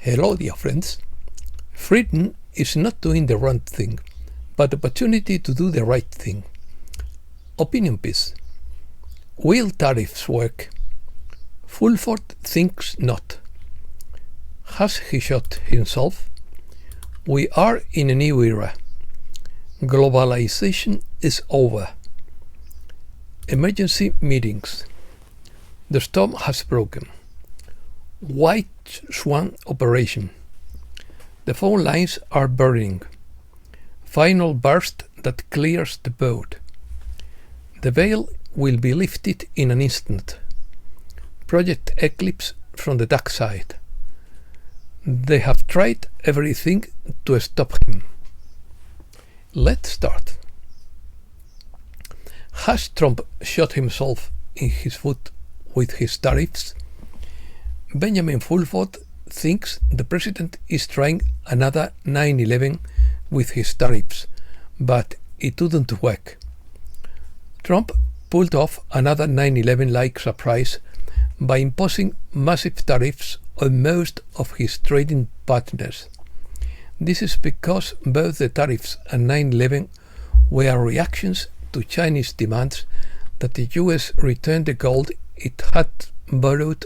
Hello, dear friends. Freedom is not doing the wrong thing, but opportunity to do the right thing. Opinion piece. Will tariffs work? Fulford thinks not. Has he shot himself? We are in a new era. Globalization is over. Emergency meetings. The storm has broken. White Swan operation. The phone lines are burning. Final burst that clears the boat. The veil will be lifted in an instant. Project Eclipse from the dark side. They have tried everything to stop him. Let's start. Has Trump shot himself in his foot with his tariffs? Benjamin Fulford thinks the president is trying another 9/11 with his tariffs, but it didn't work. Trump pulled off another 9/11-like surprise by imposing massive tariffs on most of his trading partners. This is because both the tariffs and 9/11 were reactions to Chinese demands that the US return the gold it had borrowed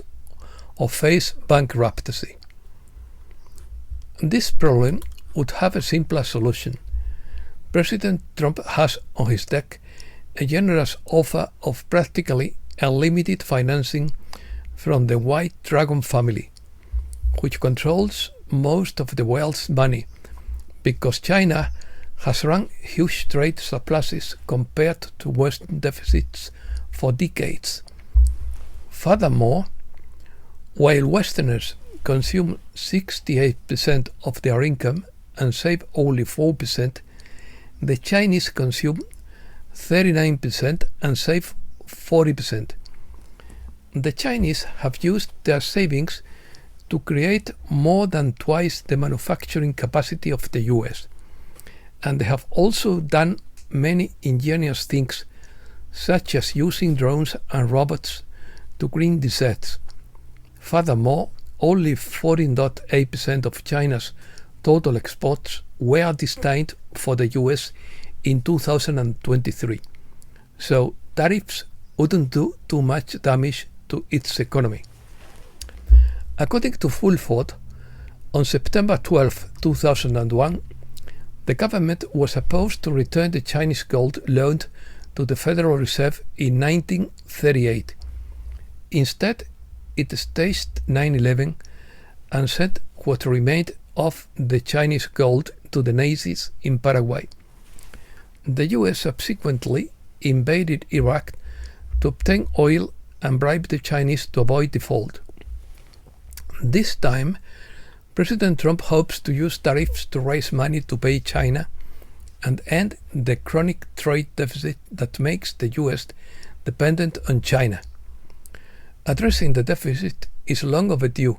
or face bankruptcy. This problem would have a simpler solution. President Trump has on his deck a generous offer of practically unlimited financing from the White Dragon family, which controls most of the world's money because China has run huge trade surpluses compared to Western deficits for decades. Furthermore, while Westerners consume 68% of their income and save only 4%, the Chinese consume 39% and save 40%. The Chinese have used their savings to create more than twice the manufacturing capacity of the US, and they have also done many ingenious things, such as using drones and robots to green deserts. Furthermore, only 14.8% of China's total exports were destined for the US in 2023, so tariffs wouldn't do too much damage to its economy. According to Fulford, on September 12, 2001, the government was supposed to return the Chinese gold loaned to the Federal Reserve in 1938. Instead, it staged 9/11 and sent what remained of the Chinese gold to the Nazis in Paraguay. The US subsequently invaded Iraq to obtain oil and bribed the Chinese to avoid default. This time, President Trump hopes to use tariffs to raise money to pay China and end the chronic trade deficit that makes the US dependent on China. Addressing the deficit is long overdue,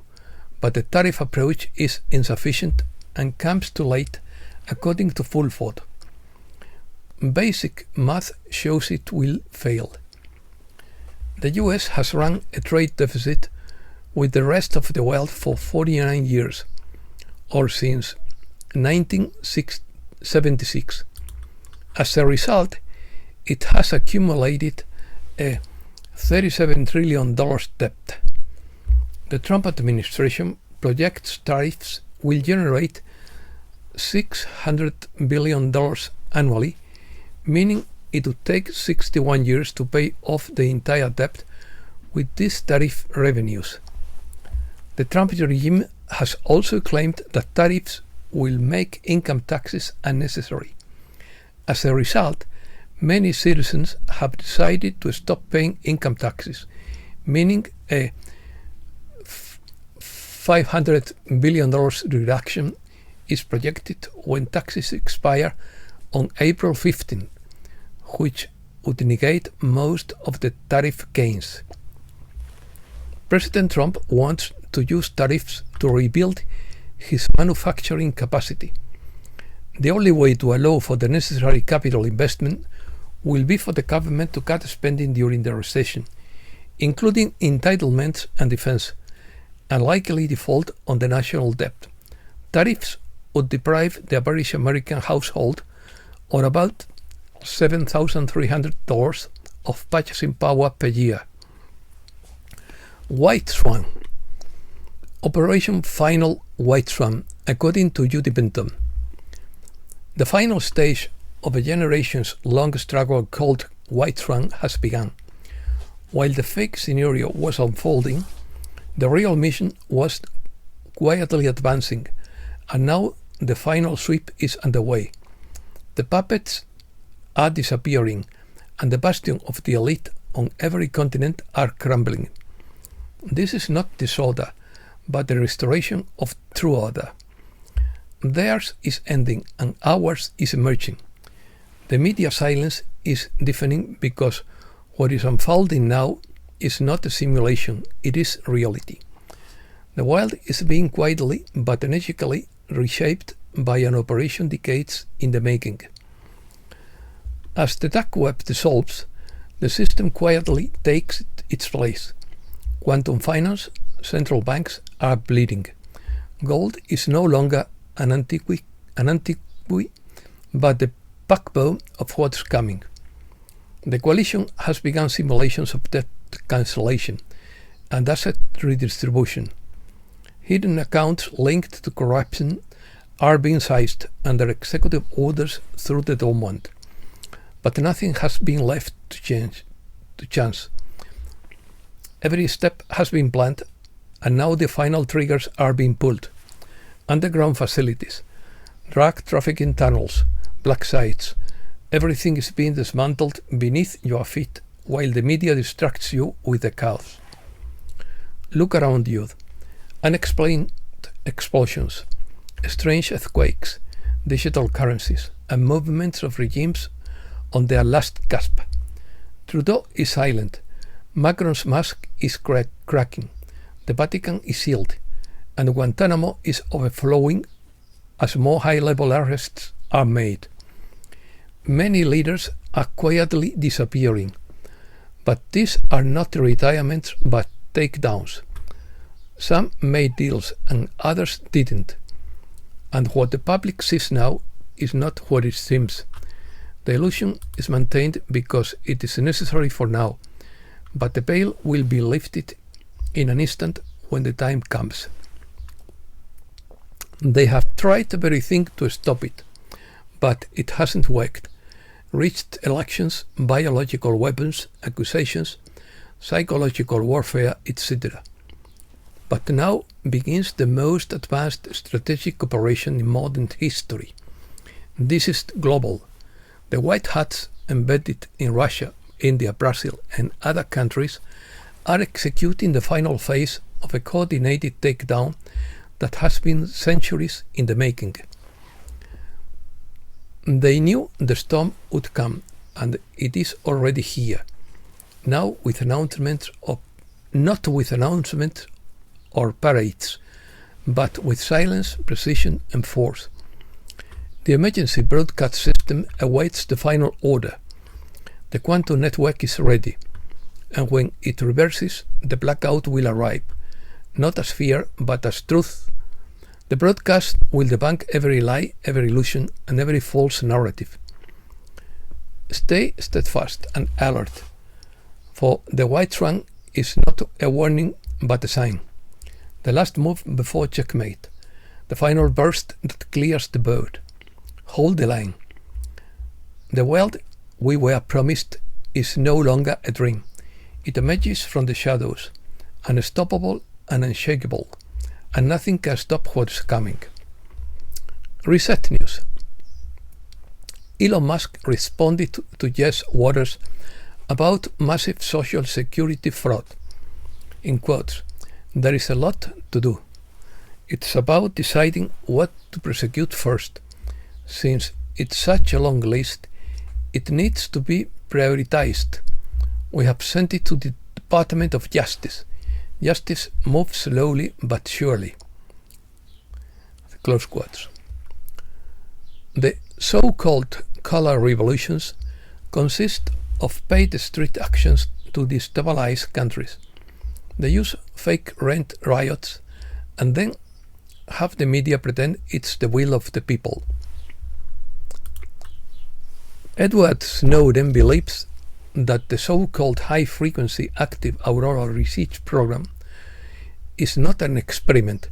but the tariff approach is insufficient and comes too late, according to Fulford. Basic math shows it will fail. The US has run a trade deficit with the rest of the world for 49 years, or since 1976. As a result, it has accumulated a $37 trillion debt. The Trump administration projects tariffs will generate $600 billion annually, meaning it would take 61 years to pay off the entire debt with these tariff revenues. The Trump regime has also claimed that tariffs will make income taxes unnecessary. As a result, many citizens have decided to stop paying income taxes, meaning a $500 billion reduction is projected when taxes expire on April 15, which would negate most of the tariff gains. President Trump wants to use tariffs to rebuild his manufacturing capacity. The only way to allow for the necessary capital investment will be for the government to cut spending during the recession, including entitlements and defense, and likely default on the national debt. Tariffs would deprive the average American household of about $7,300 of purchasing power per year. White Swan. Operation Final White Swan, according to Judy Benton. The final stage of a generations-long struggle called White Swan has begun. While the fake scenario was unfolding, the real mission was quietly advancing, and now the final sweep is underway. The puppets are disappearing, and the bastion of the elite on every continent are crumbling. This is not disorder, but the restoration of true order. Theirs is ending, and ours is emerging. The media silence is deafening because what is unfolding now is not a simulation, it is reality. The world is being quietly but energically reshaped by an operation decades in the making. As the dark web dissolves, the system quietly takes its place. Quantum finance, central banks are bleeding. Gold is no longer an antiquity, but the backbone of what's coming. The coalition has begun simulations of debt cancellation and asset redistribution. Hidden accounts linked to corruption are being seized under executive orders through the Dormant. But nothing has been left to chance. Every step has been planned, and now the final triggers are being pulled. Underground facilities, drug trafficking tunnels, black sites, everything is being dismantled beneath your feet while the media distracts you with the chaos. Look around you. Unexplained explosions, strange earthquakes, digital currencies, and movements of regimes on their last gasp. Trudeau is silent. Macron's mask is cracking. The Vatican is sealed. And Guantanamo is overflowing as more high-level arrests are made. Many leaders are quietly disappearing. But these are not retirements but takedowns. Some made deals and others didn't. And what the public sees now is not what it seems. The illusion is maintained because it is necessary for now, but the veil will be lifted in an instant when the time comes. They have tried everything to stop it, but it hasn't worked. Reached elections, biological weapons, accusations, psychological warfare, etc. But now begins the most advanced strategic operation in modern history. This is global. The white hats embedded in Russia, India, Brazil, and other countries are executing the final phase of a coordinated takedown that has been centuries in the making. They knew the storm would come, and it is already here. Now with announcements of not with announcements or parades, but with silence, precision, and force. The emergency broadcast system awaits the final order. The quantum network is ready, and when it reverses, the blackout will arrive, not as fear, but as truth. The broadcast will debunk every lie, every illusion, and every false narrative. Stay steadfast and alert, for the White Swan is not a warning, but a sign. The last move before checkmate, the final burst that clears the board. Hold the line. The world we were promised is no longer a dream. It emerges from the shadows, unstoppable and unshakable, and nothing can stop what's coming. Reset News. Elon Musk responded to Jess Waters about massive social security fraud. In quotes, "There is a lot to do. It's about deciding what to prosecute first. Since it's such a long list, it needs to be prioritized. We have sent it to the Department of Justice. Justice moves slowly but surely." Close quotes. The so-called color revolutions consist of paid street actions to destabilize countries. They use fake rent riots and then have the media pretend it's the will of the people. Edward Snowden believes that the so-called high-frequency active auroral research program is not an experiment,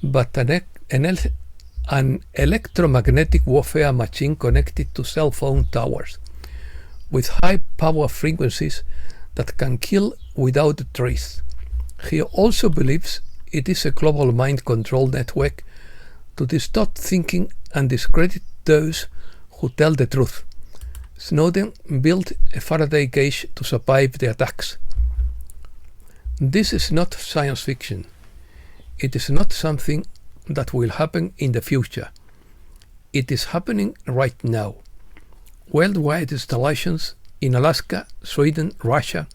but an electromagnetic warfare machine connected to cell phone towers with high power frequencies that can kill without a trace. He also believes it is a global mind control network to distort thinking and discredit those who tell the truth. Snowden built a Faraday cage to survive the attacks. This is not science fiction. It is not something that will happen in the future. It is happening right now. Worldwide installations in Alaska, Sweden, Russia,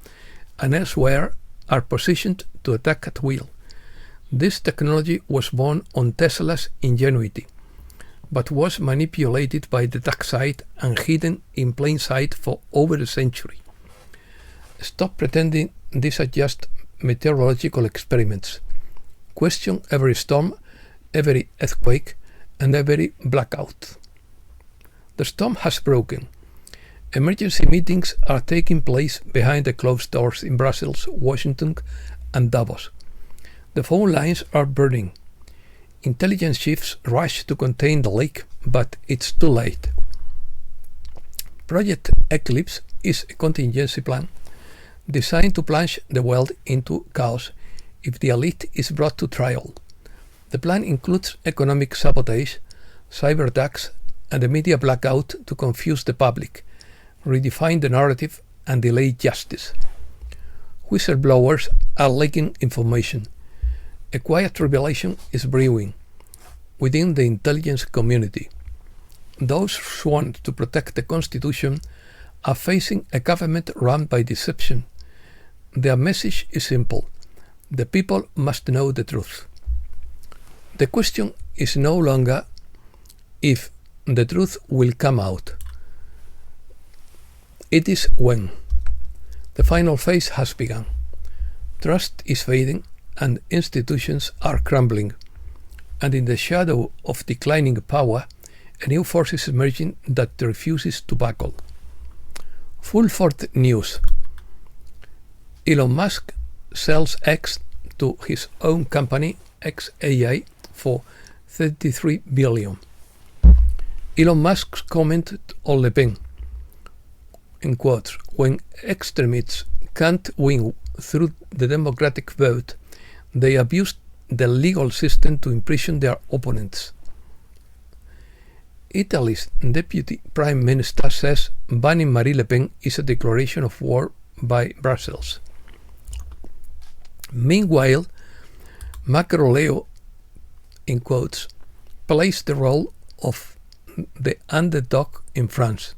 and elsewhere are positioned to attack at will. This technology was born on Tesla's ingenuity, but was manipulated by the dark side and hidden in plain sight for over a century. Stop pretending these are just meteorological experiments. Question every storm, every earthquake, and every blackout. The storm has broken. Emergency meetings are taking place behind the closed doors in Brussels, Washington, and Davos. The phone lines are burning. Intelligence chiefs rush to contain the leak, but it's too late. Project Eclipse is a contingency plan designed to plunge the world into chaos if the elite is brought to trial. The plan includes economic sabotage, cyber attacks, and a media blackout to confuse the public, redefine the narrative, and delay justice. Whistleblowers are leaking information. A quiet revelation is brewing within the intelligence community. Those sworn to protect the Constitution are facing a government run by deception. Their message is simple. The people must know the truth. The question is no longer if the truth will come out. It is when. The final phase has begun. Trust is fading and institutions are crumbling. And in the shadow of declining power, a new force is emerging that refuses to buckle. Fulford News. Elon Musk sells X to his own company, XAI, for $33 billion. Elon Musk's comment on Le Pen, in quotes, when extremists can't win through the democratic vote, they abuse the legal system to imprison their opponents. Italy's deputy prime minister says banning Marine Le Pen is a declaration of war by Brussels. Meanwhile, Macron, in quotes, plays the role of the underdog in France.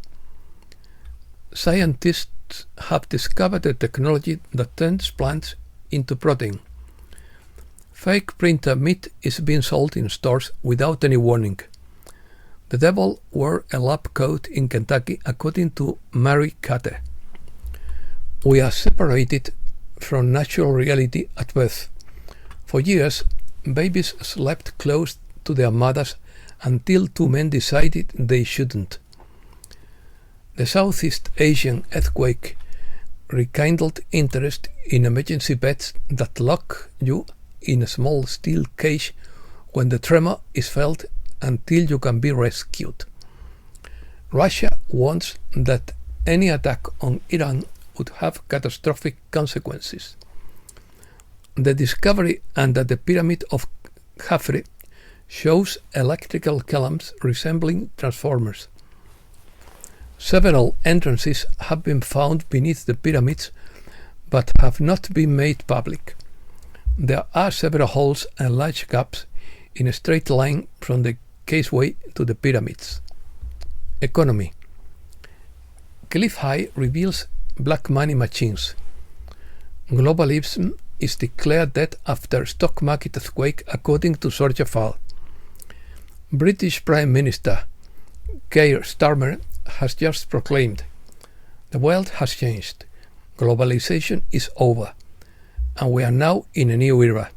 Scientists have discovered a technology that turns plants into protein. Fake printer meat is being sold in stores without any warning. The devil wore a lab coat in Kentucky, according to Mary Carter. We are separated from natural reality at birth. For years, babies slept close to their mothers until two men decided they shouldn't. The Southeast Asian earthquake rekindled interest in emergency beds that lock you in a small steel cage when the tremor is felt until you can be rescued. Russia warns that any attack on Iran would have catastrophic consequences. The discovery under the pyramid of Khafre shows electrical columns resembling transformers. Several entrances have been found beneath the pyramids but have not been made public. There are several holes and large gaps in a straight line from the caseway to the pyramids. Economy. Cliff High reveals black money machines. Globalization is declared dead after stock market earthquake, according to Georgia Fall. British Prime Minister Keir Starmer has just proclaimed, "The world has changed. Globalization is over. and we are now in a new era,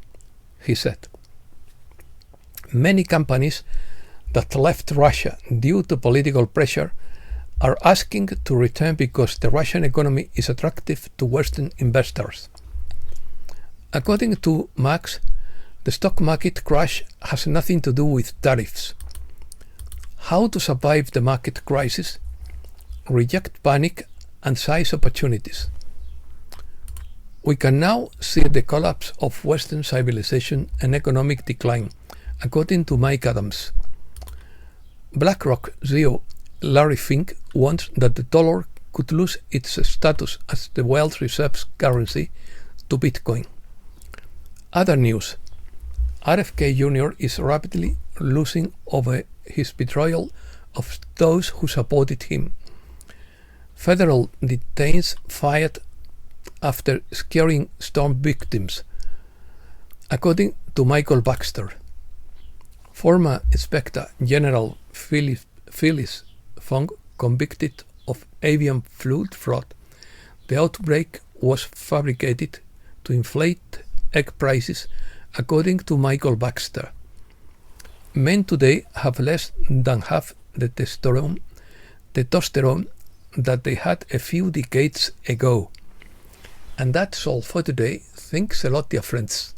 he said. Many companies that left Russia due to political pressure are asking to return because the Russian economy is attractive to Western investors. According to Max, the stock market crash has nothing to do with tariffs. How to survive the market crisis, reject panic, and seize opportunities. We can now see the collapse of Western civilization and economic decline, according to Mike Adams. BlackRock CEO Larry Fink warns that the dollar could lose its status as the world reserves currency to Bitcoin. Other news. RFK Jr. is rapidly losing over his betrayal of those who supported him. Federal detains fired after scaring storm victims, according to Michael Baxter. Former Inspector General Phyllis Fong convicted of avian flu fraud. The outbreak was fabricated to inflate egg prices, according to Michael Baxter. Men today have less than half the testosterone that they had a few decades ago. And that's all for today. Thanks a lot, dear friends.